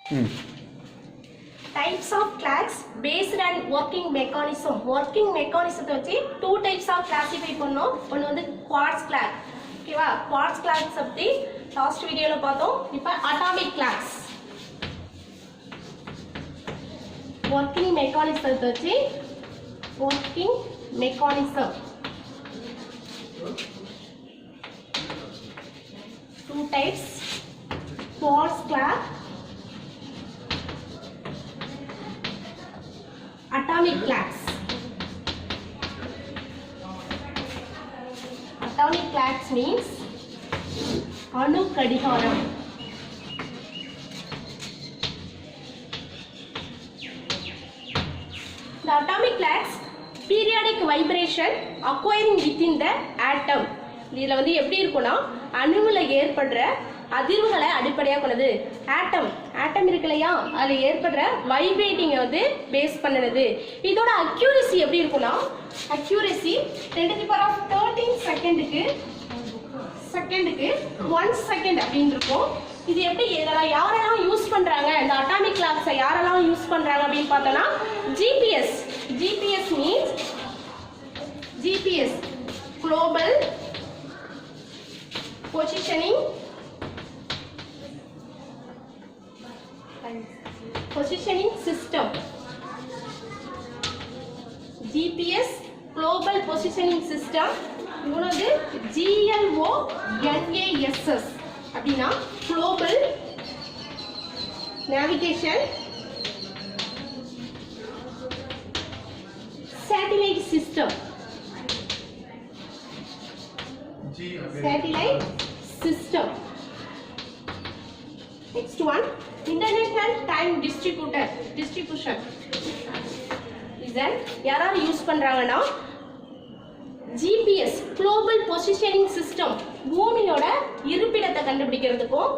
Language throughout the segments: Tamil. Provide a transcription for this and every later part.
Types of class based on working mechanism. Working mechanism வச்சு two types of classify பண்ணோம். ஒன்னு வந்து quartz class. ஓகேவா? quartz class பத்தி லாஸ்ட் வீடியோல பார்த்தோம். இப்போ atomic class. Working mechanism வச்சு working mechanism. Two types. Quartz class. Atomic clocks. Atomic clocks means அணு கடிகாரம். The atomic clocks periodic vibration occurring within the atom. இதுல வந்து எப்படி இருக்கும்னா அணுவுல ஏற்படுற அதிர்வுகளை அடிப்படையாக கொண்டது. ஆட்டம் இருக்கு இல்லையா, அதில் ஏற்படுற வைப்ரேட்டிங்கை வந்து பேஸ் பண்ணுது. இதோட அக்யூரசி எப்படி இருக்கும்னா அக்யூரசி 10⁻13 செகண்டுக்கு 1 செகண்ட் அப்படின்னு இருக்கும். இது எப்படி இதெல்லாம் யாரெல்லாம் யூஸ் பண்றாங்க, இந்த அட்டாமிக் கிளாக்ஸை யாரெல்லாம் யூஸ் பண்றாங்க அப்படின்னு பார்த்தோம்னா GPS means GPS global positioning system. GPS global positioning system. இன்னொரு GLONASS அப்படினா global navigation satellite system. Satellite system. Next one, international time distribution. Then யாராவது யூஸ் பண்றாங்கன்னா GPS global positioning system பூமியோட இருப்பிடத்தை கண்டுபிடிக்கிறதுக்கும்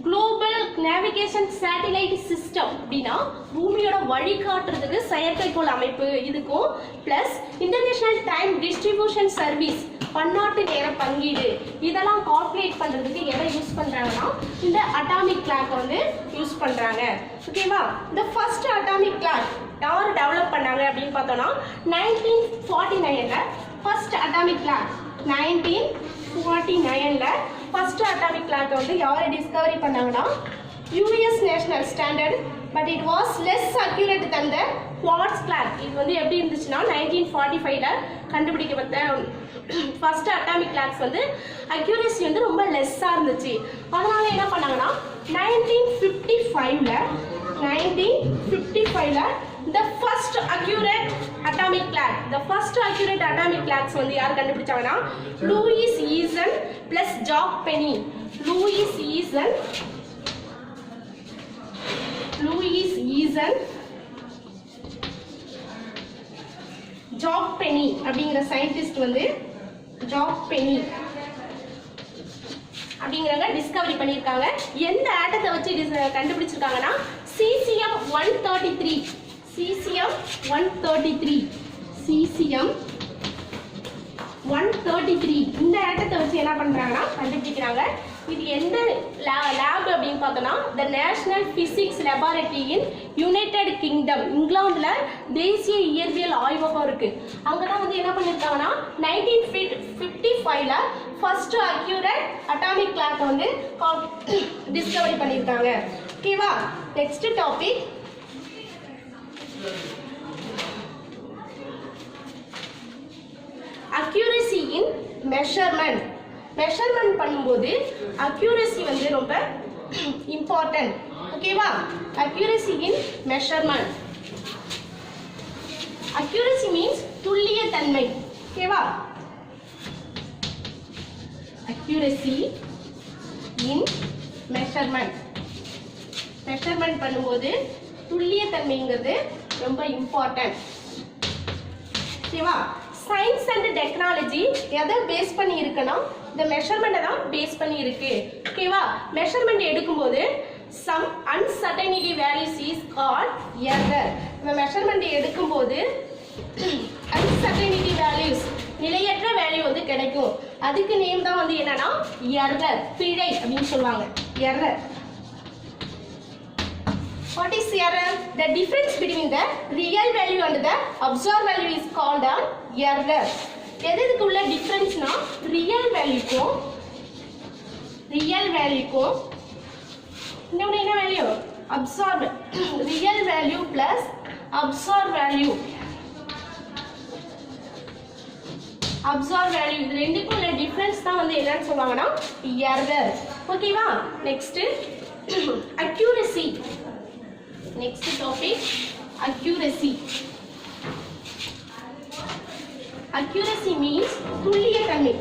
global navigation satellite system அப்படினா பூமியோட வழிகாட்டுறதுக்கு செயற்கைக்கோள் அமைப்பு இதுக்கும் plus international time distribution service பன்னாட்டு நேர பங்கீடு இதெல்லாம் கால்குலேட் பண்றதுக்கு எதை யூஸ் பண்றாங்கன்னா இந்த அட்டாமிக் கிளாக் வந்து யூஸ் பண்றாங்க. ஓகேவா? இந்த ஃபர்ஸ்ட் அட்டாமிக் கிளாக் யார் டெவலப் பண்ணாங்க அப்படின்னு பார்த்தோம்னா 1949ல ஃபர்ஸ்ட் அட்டாமிக் கிளாக் 1949ல ஃபர்ஸ்ட் அட்டாமிக் கிளாக் வந்து யாரை டிஸ்கவரி பண்ணாங்கன்னா US national standard. But it was less accurate than the quartz clock. இது வந்து எப்படி இருந்துச்சுன்னா 1945ல கண்டுபிடிக்கப்பட்ட ஃபர்ஸ்ட் அட்டாமிக் கிளாக்ஸ் வந்து அக்யூரசி வந்து ரொம்ப லெஸ்ஸா இருந்துச்சு. அதனால என்ன பண்ணாங்கன்னா 1955ல the first accurate atomic clock வந்து யார் கண்டுபிடிச்சாங்கன்னா லூயிஸ் ஈசன் பிளஸ் ஜாக் பெனி. லூயிஸ் ஈசன் ஜாக் பெனி அப்படிங்கிற சயின்டிஸ்ட் வந்து ஜாக் பெனி அப்படிங்கிறவங்க டிஸ்கவரி பண்ணியிருக்காங்க. எந்த ஆட்டத்தை வச்சு கண்டுபிடிச்சிருக்காங்கன்னா cesium 133 இந்த ஆட்டத்தை வச்சு என்ன பண்றாங்கன்னா கண்டுபிடிக்கிறாங்க. இது எந்த லேப் அப்படின்னு பார்த்தோம்னா the national physics laboratory in United Kingdom. இங்கிலாந்துல தேசிய இயற்பியல் ஆய்வகம் இருக்கு. அங்கதான் வந்து என்ன பண்ணிருக்காங்கன்னா 1955ல ஃபர்ஸ்ட் அக்யூரேட் அட்டாமிக் கிளாக் வந்து டிஸ்கவரி பண்ணிருக்காங்க. ஓகேவா? Next topic accuracy in measurement. Measurement பண்ணும்போது அக்யூரசி வந்து ரொம்ப இம்பார்ட்டன்ட். ஓகேவா? Accuracy in measurement. Accuracy means துல்லிய தன்மை. ஓகேவா? Accuracy in measurement. மெஷர்மெண்ட் பண்ணும்போது துல்லிய தன்மைங்கிறது ரொம்ப இம்பார்ட்டன்ட். ஓகேவா? சயின்ஸ் அண்ட் டெக்னாலஜி எதை பேஸ் பண்ணி இருக்குன்னா இந்த மெஷர்மெண்ட்டை தான் பேஸ் பண்ணி இருக்கு. ஓகேவா? மெஷர்மெண்ட் எடுக்கும்போது some uncertainty values is called error. இந்த மெஷர்மெண்ட் எடுக்கும்போது uncertainty values நிலையற்ற வேல்யூ வந்து கிடைக்கும். அதுக்கு நேம் தான் வந்து என்னன்னா எரர், பிழை அப்படின்னு சொல்லுவாங்க. Error What is error? The difference between the real value and the observed value is called an error. எதுக்கு உள்ள டிஃபரன்ஸ்னா ரியல் வேல்யூக்கும் இன்னொன்று என்ன value absorb real value plus absorb value இது ரெண்டுக்கும் உள்ள டிஃபரன்ஸ் தான் வந்து என்னன்னு சொல்லுவாங்கன்னா எரர். ஓகேவா? Next accuracy. Next topic accuracy. Accuracy means துல்லியத்தன்மை.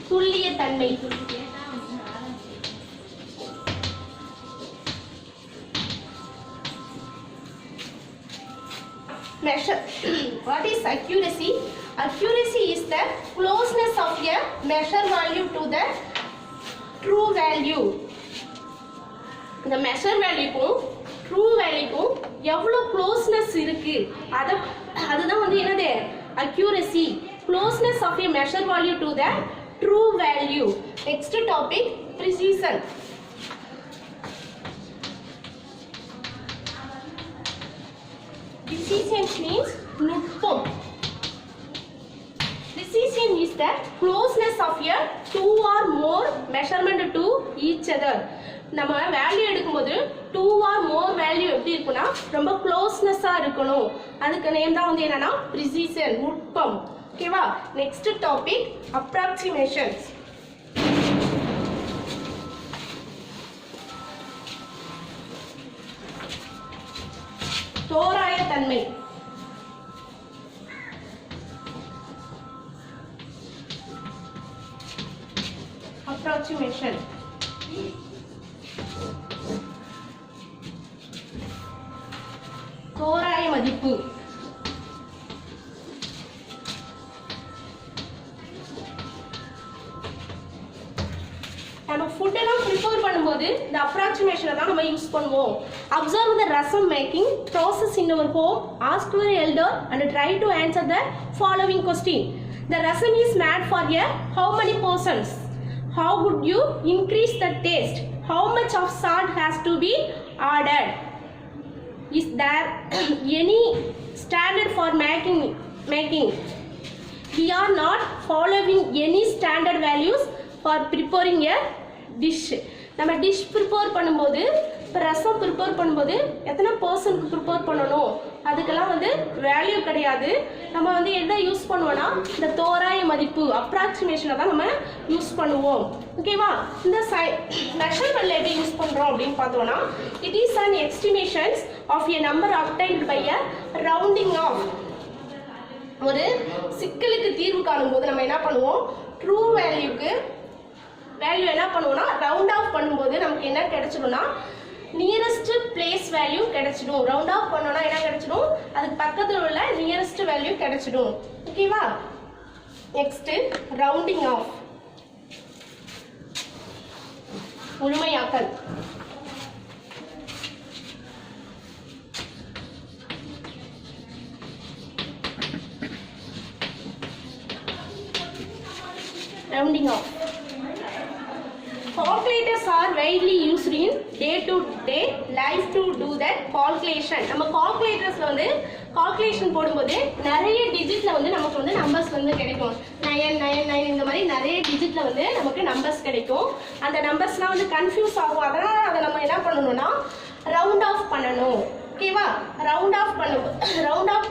துல்லியத்தன்மை measure. What is accuracy? Accuracy is the closeness of a measure value to the true value. இந்த measure வேல்யூக்கும் true வேல்யூக்கும் எவ்வளோ க்ளோஸ்னஸ் இருக்கு அதுதான் வந்து என்னது accuracy. Closeness of a measure value to the true value. Next topic precision. Precision means நுட்பம். Precision is the closeness of a two or more measurement to each other. நம்ம வேல்யூ எடுக்கும்போது 2 or more வேல்யூ எப்படி இருக்குன்னா ரொம்ப க்ளோஸ்னஸா இருக்கணும். அதுக்கு நேம் தான் வந்து என்னன்னா precision நுட்பம். ஓகேவா? Next topic approximations. தோராயத்தன்மை. அப்ராக்சிமேஷன் தோராய மதிப்பு. நம்ம ஃபுட் எல்லாம் ப்ரிப்பேர் பண்ணும்போது இந்த அப்ராக்சிமேஷனை தான் நம்ம யூஸ் பண்ணுவோம். Observe the rasam making process in our home, ask your elder and try to answer the following question. The rasam is made for a how many persons? How would you increase the taste? How much of salt has to be added? Is there any standard for making? We are not following any standard values for preparing a dish. நம்ம டிஷ் ப்ரிப்பேர் பண்ணும்போது இப்போ ரசம் ப்ரிப்பேர் பண்ணும்போது எத்தனை பர்சனுக்கு ப்ரிப்பேர் பண்ணணும் அதுக்கெல்லாம் வந்து வேல்யூ கிடையாது. நம்ம வந்து என்ன யூஸ் பண்ணுவோம்னா இந்த தோராய மதிப்பு அப்ராக்சிமேஷனை தான் நம்ம யூஸ் பண்ணுவோம். ஓகேவா? இந்த மெஷர்மெண்ட்ல எப்படி யூஸ் பண்ணுறோம் அப்படின்னு பார்த்தோம்னா it is an estimations of a number obtained by a rounding off. ஒரு சிக்கலுக்கு தீர்வு காணும்போது நம்ம என்ன பண்ணுவோம் ட்ரூ வேல்யூக்கு வேல்யூ என்ன பண்ணுவோம்னா ரவுண்ட் ஆஃப் பண்ணும்போது நமக்கு என்ன கிடைச்சிடும்னா நியரஸ்ட் பிளேஸ் வேல்யூ கிடைச்சிடும். ரவுண்ட் ஆஃப் பண்ணோம்னா என்ன கிடைச்சிடும் அதுக்கு பக்கத்தில் உள்ள நியரஸ்ட் வேல்யூ கிடைச்சிடும். ஓகேவா? நெக்ஸ்ட் ரவுண்டிங் ஆஃப் முழுமையாக்கல். Rounding off. Calculators are widely used in day-to-day life to do that calculation. நம்ம calculatorsல வந்து calculation போடும்போது நிறைய டிஜிட்ல வந்து நமக்கு வந்து நம்பர்ஸ் வந்து கிடைக்கும். 999 இந்த மாதிரி நிறைய டிஜிட்ல வந்து நமக்கு நம்பர்ஸ் கிடைக்கும். அந்த நம்பர்ஸ்லாம் வந்து கன்ஃபியூஸ் ஆகும். அதனால அதை நம்ம என்ன பண்ணணும்னா ரவுண்ட் ஆஃப் பண்ணணும். ஓகேவா? ரவுண்ட் ஆஃப்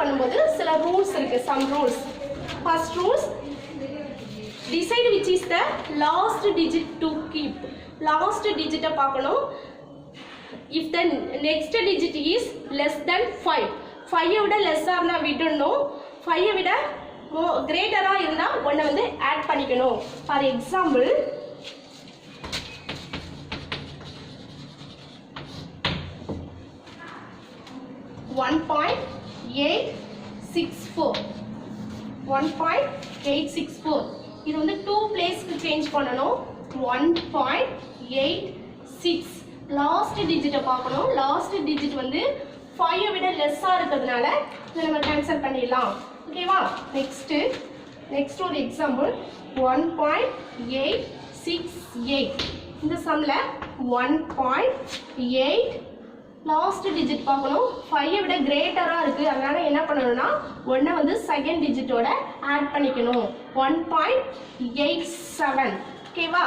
பண்ணும்போது சில ரூல்ஸ் இருக்கு. Some rules. First rules decide which is the last digit to keep. last digit பார்க்கணும். if the next digit is less than 5 விட லெஸ்ஸா இருந்தா விடணும். 5 விட கிரேட்டரா இருந்தா ஒண்ணு வந்து ஆட் பண்ணிக்கணும். ஃபார் எக்ஸாம்பிள் 1.864 இது வந்து 2 பிளேஸ்க்கு சேஞ்ச் பண்ணனும். 1.86 லாஸ்ட் டிஜிட்டை பார்க்கணும். லாஸ்ட் டிஜிட் வந்து 5 விட லெஸ்ஸா இருக்கிறதுனால இதை நம்ம கேன்சல் பண்ணிடலாம். ஓகேவா? நெக்ஸ்ட் ஒரு எக்ஸாம்பிள் 1.868. இந்த சம்ல 1.8 லாஸ்ட் டிஜிட் பார்க்கணும். 5 விட கிரேட்டரா இருக்கு, அதனால என்ன பண்ணணும்னா 1 வந்து செகண்ட் டிஜிட்டோட ஆட் பண்ணிக்கணும். 1.87. ஓகேவா?